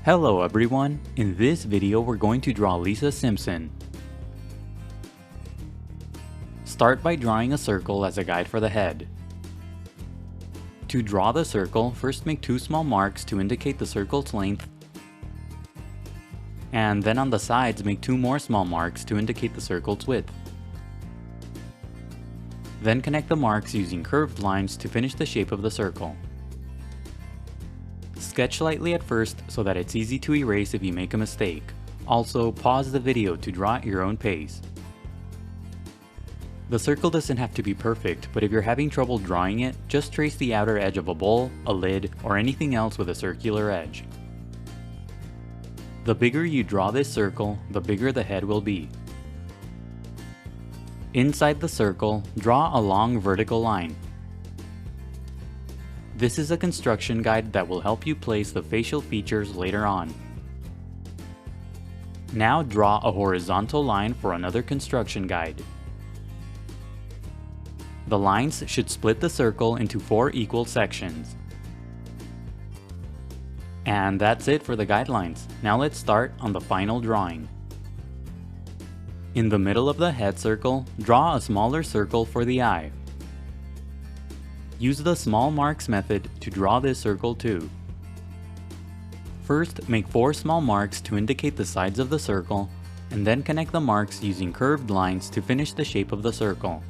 Hello everyone, in this video we're going to draw Lisa Simpson. Start by drawing a circle as a guide for the head. To draw the circle, first make two small marks to indicate the circle's length, and then on the sides make two more small marks to indicate the circle's width. Then connect the marks using curved lines to finish the shape of the circle. Sketch lightly at first so that it's easy to erase if you make a mistake. Also, pause the video to draw at your own pace. The circle doesn't have to be perfect, but if you're having trouble drawing it, just trace the outer edge of a bowl, a lid, or anything else with a circular edge. The bigger you draw this circle, the bigger the head will be. Inside the circle, draw a long vertical line. This is a construction guide that will help you place the facial features later on. Now draw a horizontal line for another construction guide. The lines should split the circle into 4 equal sections. And that's it for the guidelines. Now let's start on the final drawing. In the middle of the head circle, draw a smaller circle for the eye. Use the small marks method to draw this circle too. First, make 4 small marks to indicate the sides of the circle, and then connect the marks using curved lines to finish the shape of the circle.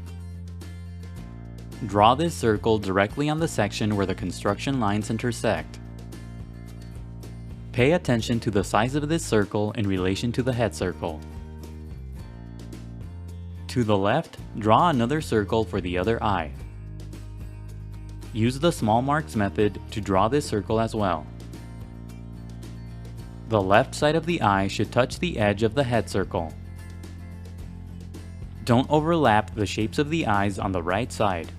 Draw this circle directly on the section where the construction lines intersect. Pay attention to the size of this circle in relation to the head circle. To the left, draw another circle for the other eye. Use the small marks method to draw this circle as well. The left side of the eye should touch the edge of the head circle. Don't overlap the shapes of the eyes on the right side.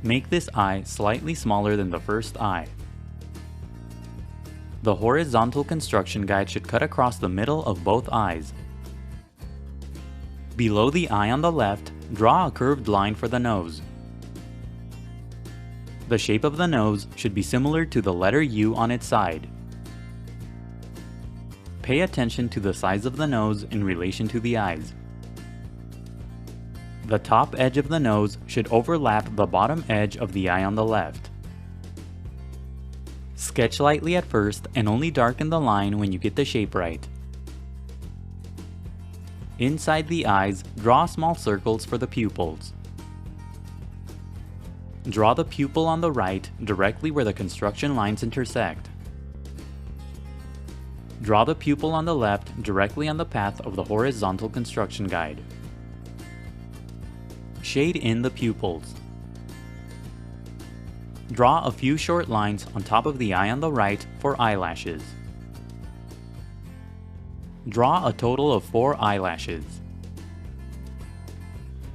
Make this eye slightly smaller than the first eye. The horizontal construction guide should cut across the middle of both eyes. Below the eye on the left, draw a curved line for the nose. The shape of the nose should be similar to the letter U on its side. Pay attention to the size of the nose in relation to the eyes. The top edge of the nose should overlap the bottom edge of the eye on the left. Sketch lightly at first and only darken the line when you get the shape right. Inside the eyes, draw small circles for the pupils. Draw the pupil on the right directly where the construction lines intersect. Draw the pupil on the left directly on the path of the horizontal construction guide. Shade in the pupils. Draw a few short lines on top of the eye on the right for eyelashes. Draw a total of 4 eyelashes.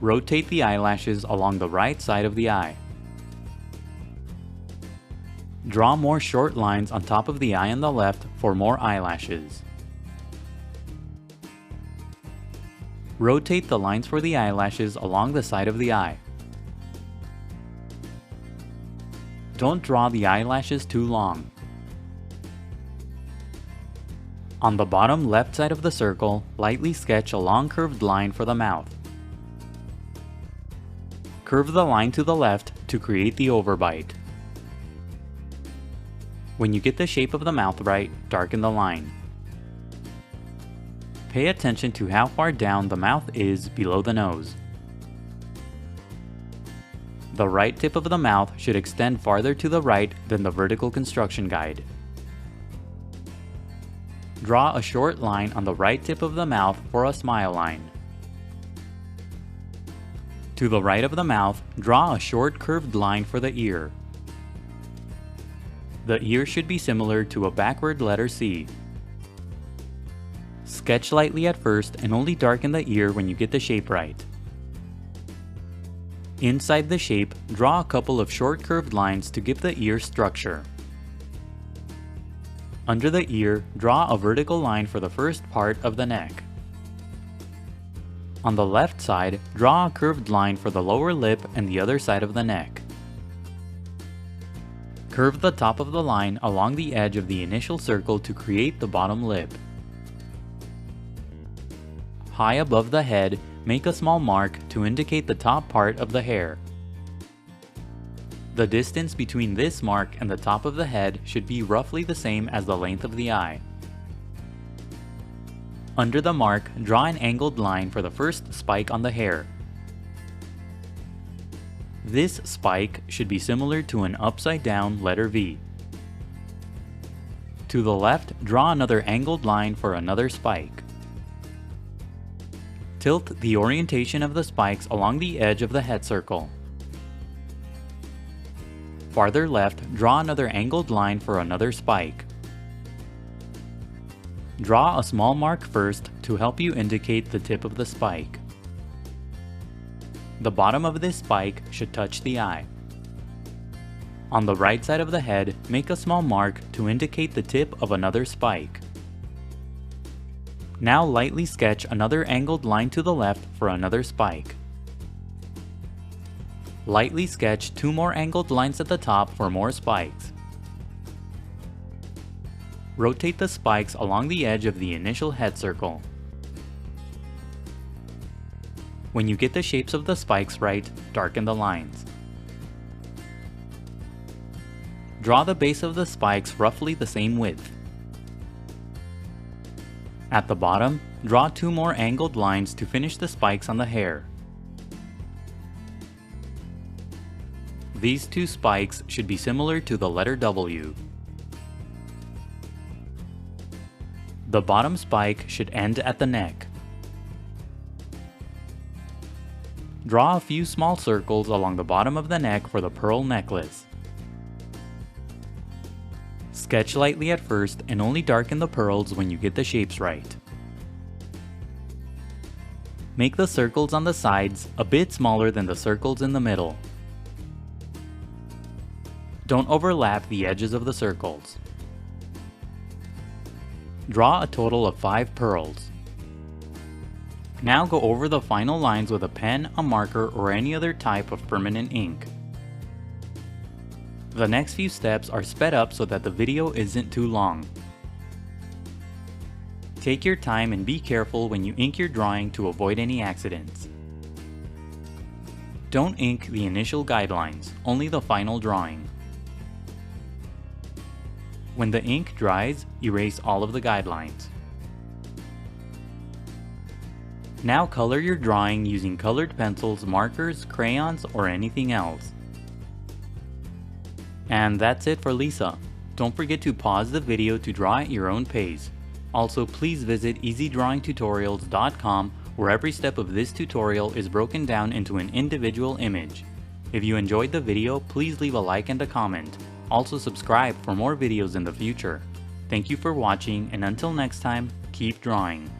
Rotate the eyelashes along the right side of the eye. Draw more short lines on top of the eye on the left for more eyelashes. Rotate the lines for the eyelashes along the side of the eye. Don't draw the eyelashes too long. On the bottom left side of the circle, lightly sketch a long curved line for the mouth. Curve the line to the left to create the overbite. When you get the shape of the mouth right, darken the line. Pay attention to how far down the mouth is below the nose. The right tip of the mouth should extend farther to the right than the vertical construction guide. Draw a short line on the right tip of the mouth for a smile line. To the right of the mouth, draw a short curved line for the ear. The ear should be similar to a backward letter C. Sketch lightly at first and only darken the ear when you get the shape right. Inside the shape, draw a couple of short curved lines to give the ear structure. Under the ear, draw a vertical line for the first part of the neck. On the left side, draw a curved line for the lower lip and the other side of the neck. Curve the top of the line along the edge of the initial circle to create the bottom lip. High above the head, make a small mark to indicate the top part of the hair. The distance between this mark and the top of the head should be roughly the same as the length of the eye. Under the mark, draw an angled line for the first spike on the hair. This spike should be similar to an upside-down letter V. To the left, draw another angled line for another spike. Tilt the orientation of the spikes along the edge of the head circle. Farther left, draw another angled line for another spike. Draw a small mark first to help you indicate the tip of the spike. The bottom of this spike should touch the eye. On the right side of the head, make a small mark to indicate the tip of another spike. Now lightly sketch another angled line to the left for another spike. Lightly sketch 2 more angled lines at the top for more spikes. Rotate the spikes along the edge of the initial head circle. When you get the shapes of the spikes right, darken the lines. Draw the base of the spikes roughly the same width. At the bottom, draw 2 more angled lines to finish the spikes on the hair. These 2 spikes should be similar to the letter W. The bottom spike should end at the neck. Draw a few small circles along the bottom of the neck for the pearl necklace. Sketch lightly at first and only darken the pearls when you get the shapes right. Make the circles on the sides a bit smaller than the circles in the middle. Don't overlap the edges of the circles. Draw a total of 5 pearls. Now go over the final lines with a pen, a marker, or any other type of permanent ink. The next few steps are sped up so that the video isn't too long. Take your time and be careful when you ink your drawing to avoid any accidents. Don't ink the initial guidelines, only the final drawing. When the ink dries, erase all of the guidelines. Now color your drawing using colored pencils, markers, crayons, or anything else. And that's it for Lisa. Don't forget to pause the video to draw at your own pace. Also, please visit EasyDrawingTutorials.com where every step of this tutorial is broken down into an individual image. If you enjoyed the video, please leave a like and a comment. Also subscribe for more videos in the future. Thank you for watching, and until next time, keep drawing.